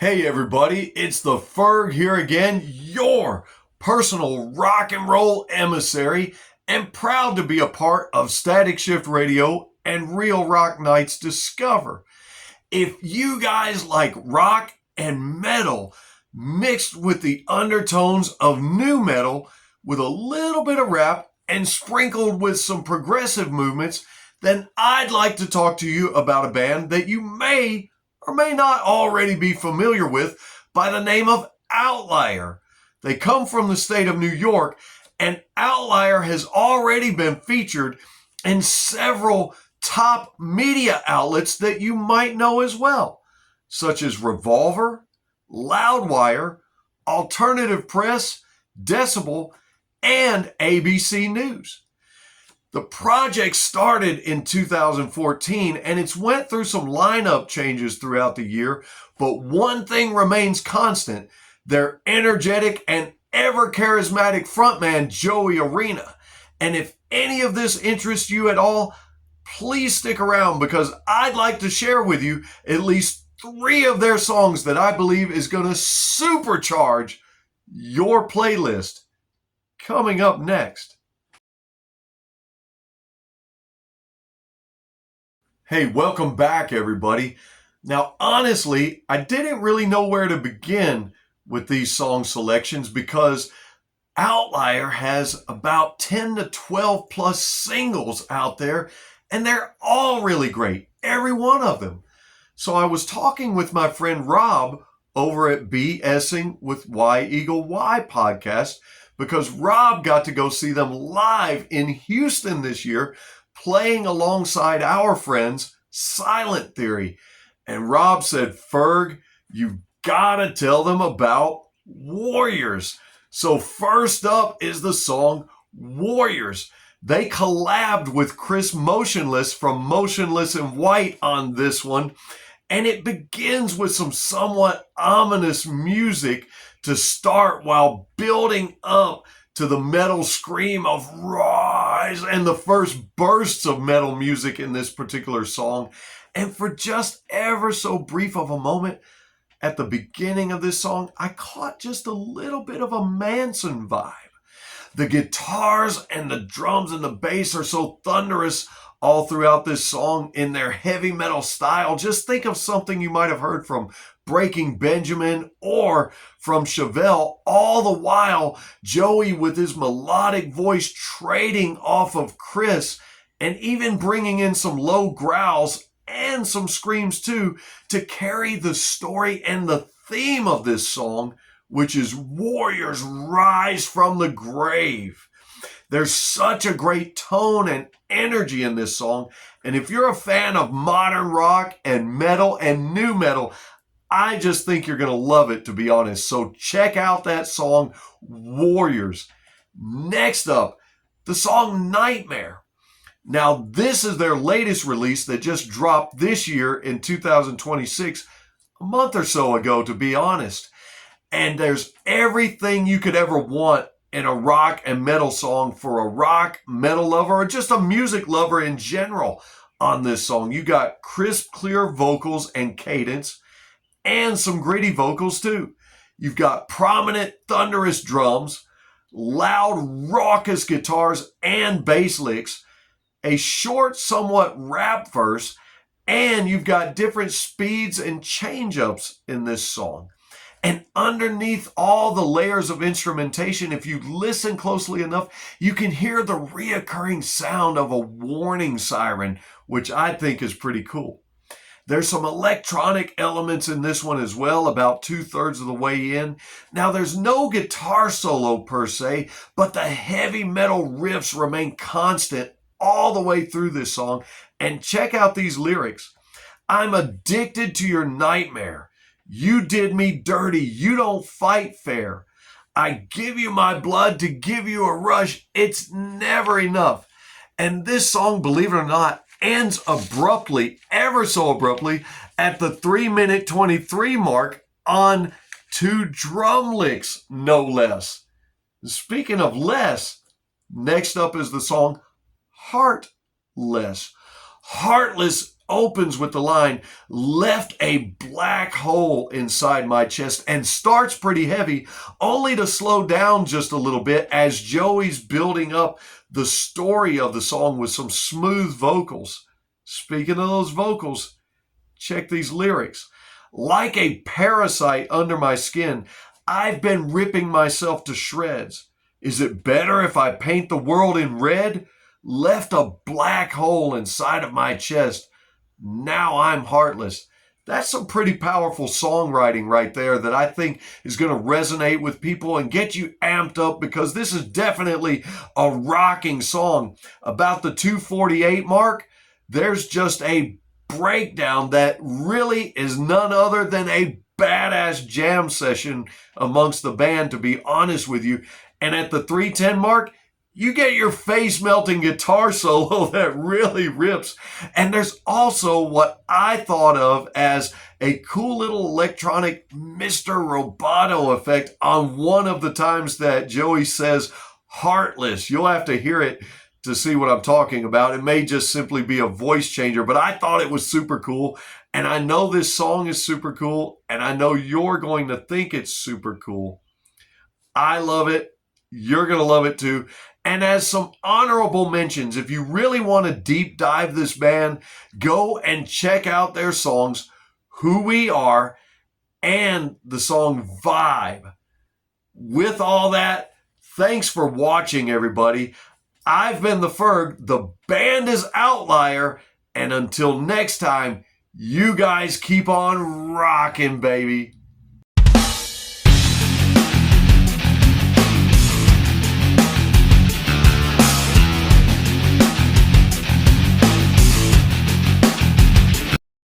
Hey everybody, it's the Ferg here again, your personal rock and roll emissary, and proud to be a part of Static Shift Radio and Real Rock Nights Discover. If you guys like rock and metal mixed with the undertones of new metal with a little bit of rap and sprinkled with some progressive movements, then I'd like to talk to you about a band that you may or may not already be familiar with by the name of Outlier. They come from the state of New York, and Outlier has already been featured in several top media outlets that you might know as well, such as Revolver, Loudwire, Alternative Press, Decibel, and ABC News. The project started in 2014 and it's went through some lineup changes throughout the year, but one thing remains constant: their energetic and ever charismatic frontman, Joey Arena. And if any of this interests you at all, please stick around because I'd like to share with you at least 3 of their songs that I believe is going to supercharge your playlist. Coming up next. Hey, welcome back, everybody. Now, honestly, I didn't really know where to begin with these song selections because Outlier has about 10 to 12 plus singles out there, and they're all really great, every one of them. So I was talking with my friend Rob over at BS-ingWithY-Eagle-Y podcast because Rob got to go see them live in Houston this year, playing alongside our friends, Silent Theory. And Rob said, Ferg, you've got to tell them about Warriors. So first up is the song Warriors. They collabed with Chris Motionless from Motionless in White on this one. And it begins with some somewhat ominous music to start while building up to the metal scream of Rise and the first bursts of metal music in this particular song. And for just ever so brief of a moment at the beginning of this song, I caught just a little bit of a Manson vibe. The guitars and the drums and the bass are so thunderous all throughout this song in their heavy metal style. Just think of something you might have heard from Breaking Benjamin or from Chevelle, all the while Joey with his melodic voice trading off of Chris and even bringing in some low growls and some screams too to carry the story and the theme of this song, which is Warriors Rise from the Grave. There's such a great tone and energy in this song, and if you're a fan of modern rock and metal and new metal, I just think you're going to love it, to be honest. So check out that song, Warriors. Next up, the song Nightmare. Now, this is their latest release that just dropped this year in 2026, a month or so ago, to be honest. And there's everything you could ever want in a rock and metal song for a rock, metal lover, or just a music lover in general on this song. You got crisp, clear vocals and cadence, and some gritty vocals too. You've got prominent, thunderous drums, loud, raucous guitars and bass licks, a short, somewhat rap verse, and you've got different speeds and change-ups in this song. And underneath all the layers of instrumentation, if you listen closely enough, you can hear the reoccurring sound of a warning siren, which I think is pretty cool. There's some electronic elements in this one as well, about 2/3 of the way in. Now, there's no guitar solo per se, but the heavy metal riffs remain constant all the way through this song. And check out these lyrics. I'm addicted to your nightmare. You did me dirty. You don't fight fair. I give you my blood to give you a rush. It's never enough. And this song, believe it or not, ends abruptly, ever so abruptly, at the 3-minute 23 mark on 2 drum licks, no less. Speaking of less, next up is the song Heartless. Heartless opens with the line, left a black hole inside my chest, and starts pretty heavy, only to slow down just a little bit as Joey's building up the story of the song with some smooth vocals. Speaking of those vocals, check these lyrics. Like a parasite under my skin, I've been ripping myself to shreds. Is it better if I paint the world in red? Left a black hole inside of my chest. Now I'm heartless. That's some pretty powerful songwriting right there that I think is going to resonate with people and get you amped up, because this is definitely a rocking song. About the 2:48 mark, there's just a breakdown that really is none other than a badass jam session amongst the band, to be honest with you. And at the 3:10 mark, you get your face-melting guitar solo that really rips. And there's also what I thought of as a cool little electronic Mr. Roboto effect on one of the times that Joey says heartless. You'll have to hear it to see what I'm talking about. It may just simply be a voice changer, but I thought it was super cool. And I know this song is super cool, and I know you're going to think it's super cool. I love it. You're going to love it too. And as some honorable mentions, if you really want to deep dive this band, go and check out their songs, Who We Are and the song Vibe. With all that, thanks for watching, everybody. I've been the Ferg. The band is Outlier. And until next time, you guys keep on rocking, baby.